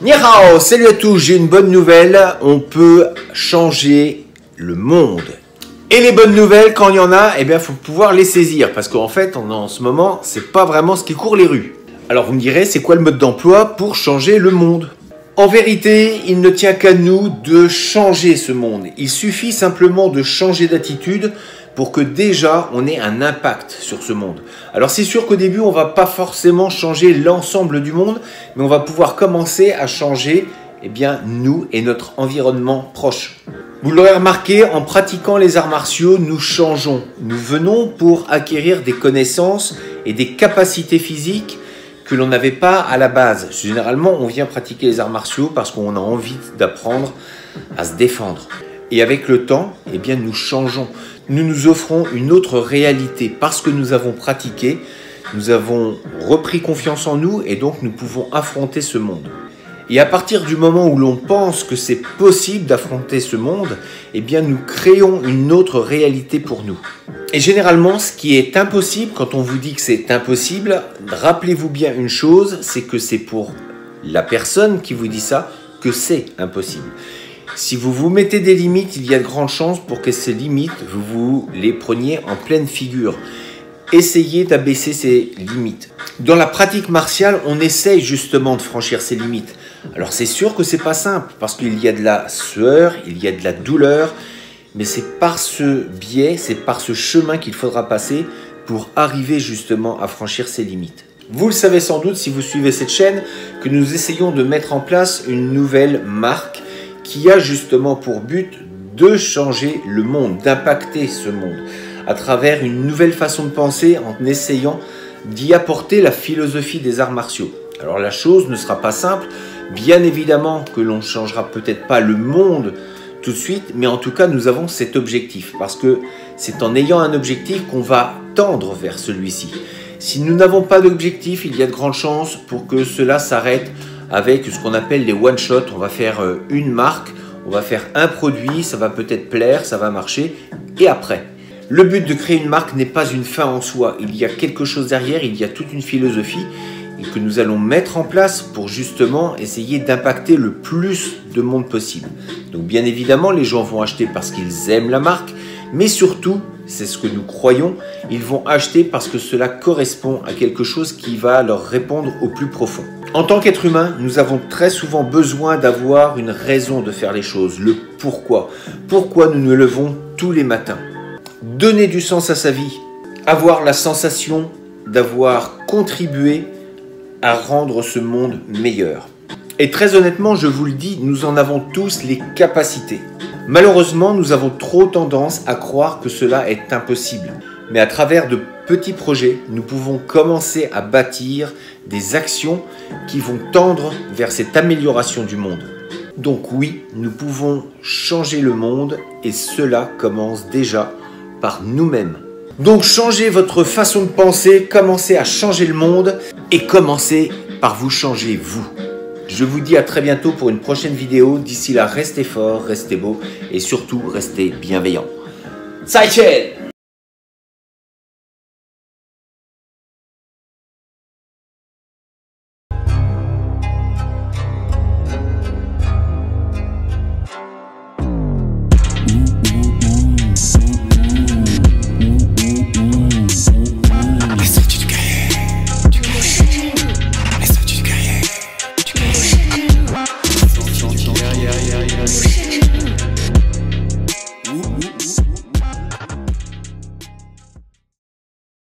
Ni hao, salut à tous, j'ai une bonne nouvelle, on peut changer le monde. Et les bonnes nouvelles, quand il y en a, eh bien, faut pouvoir les saisir, parce qu'en fait, en ce moment, c'est pas vraiment ce qui court les rues. Alors vous me direz, c'est quoi le mode d'emploi pour changer le monde? En vérité, il ne tient qu'à nous de changer ce monde. Il suffit simplement de changer d'attitude pour que déjà on ait un impact sur ce monde. Alors c'est sûr qu'au début on va pas forcément changer l'ensemble du monde, mais on va pouvoir commencer à changer nous et notre environnement proche. Vous l'aurez remarqué, en pratiquant les arts martiaux, nous changeons. Nous venons pour acquérir des connaissances et des capacités physiques que l'on n'avait pas à la base. Généralement, on vient pratiquer les arts martiaux parce qu'on a envie d'apprendre à se défendre. Et avec le temps, nous changeons. Nous nous offrons une autre réalité parce que nous avons pratiqué, nous avons repris confiance en nous et donc nous pouvons affronter ce monde. Et à partir du moment où l'on pense que c'est possible d'affronter ce monde, nous créons une autre réalité pour nous. Et généralement, ce qui est impossible, quand on vous dit que c'est impossible, rappelez-vous bien une chose, c'est que c'est pour la personne qui vous dit ça que c'est impossible. Si vous vous mettez des limites, il y a de grandes chances pour que ces limites, vous les preniez en pleine figure. Essayez d'abaisser ces limites. Dans la pratique martiale, on essaye justement de franchir ces limites. Alors c'est sûr que c'est pas simple, parce qu'il y a de la sueur, il y a de la douleur, mais c'est par ce biais, c'est par ce chemin qu'il faudra passer pour arriver justement à franchir ces limites. Vous le savez sans doute si vous suivez cette chaîne, que nous essayons de mettre en place une nouvelle marque qui a justement pour but de changer le monde, d'impacter ce monde à travers une nouvelle façon de penser en essayant d'y apporter la philosophie des arts martiaux. Alors la chose ne sera pas simple, bien évidemment que l'on ne changera peut-être pas le monde tout de suite, mais en tout cas nous avons cet objectif, parce que c'est en ayant un objectif qu'on va tendre vers celui-ci. Si nous n'avons pas d'objectif, il y a de grandes chances pour que cela s'arrête avec ce qu'on appelle les one-shots. On va faire une marque, on va faire un produit, ça va peut-être plaire, ça va marcher, et après. Le but de créer une marque n'est pas une fin en soi, il y a quelque chose derrière, il y a toute une philosophie et que nous allons mettre en place pour justement essayer d'impacter le plus de monde possible. Donc bien évidemment, les gens vont acheter parce qu'ils aiment la marque, mais surtout, c'est ce que nous croyons, ils vont acheter parce que cela correspond à quelque chose qui va leur répondre au plus profond. En tant qu'être humain, nous avons très souvent besoin d'avoir une raison de faire les choses, le pourquoi. Pourquoi nous nous levons tous les matins. Donner du sens à sa vie, avoir la sensation d'avoir contribué à rendre ce monde meilleur. Et très honnêtement, je vous le dis, nous en avons tous les capacités. Malheureusement, nous avons trop tendance à croire que cela est impossible. Mais à travers de petits projets, nous pouvons commencer à bâtir des actions qui vont tendre vers cette amélioration du monde. Donc oui, nous pouvons changer le monde et cela commence déjà par nous-mêmes. Donc changez votre façon de penser, commencez à changer le monde et commencez par vous changer vous. Je vous dis à très bientôt pour une prochaine vidéo. D'ici là, restez forts, restez beaux et surtout restez bienveillants. 再见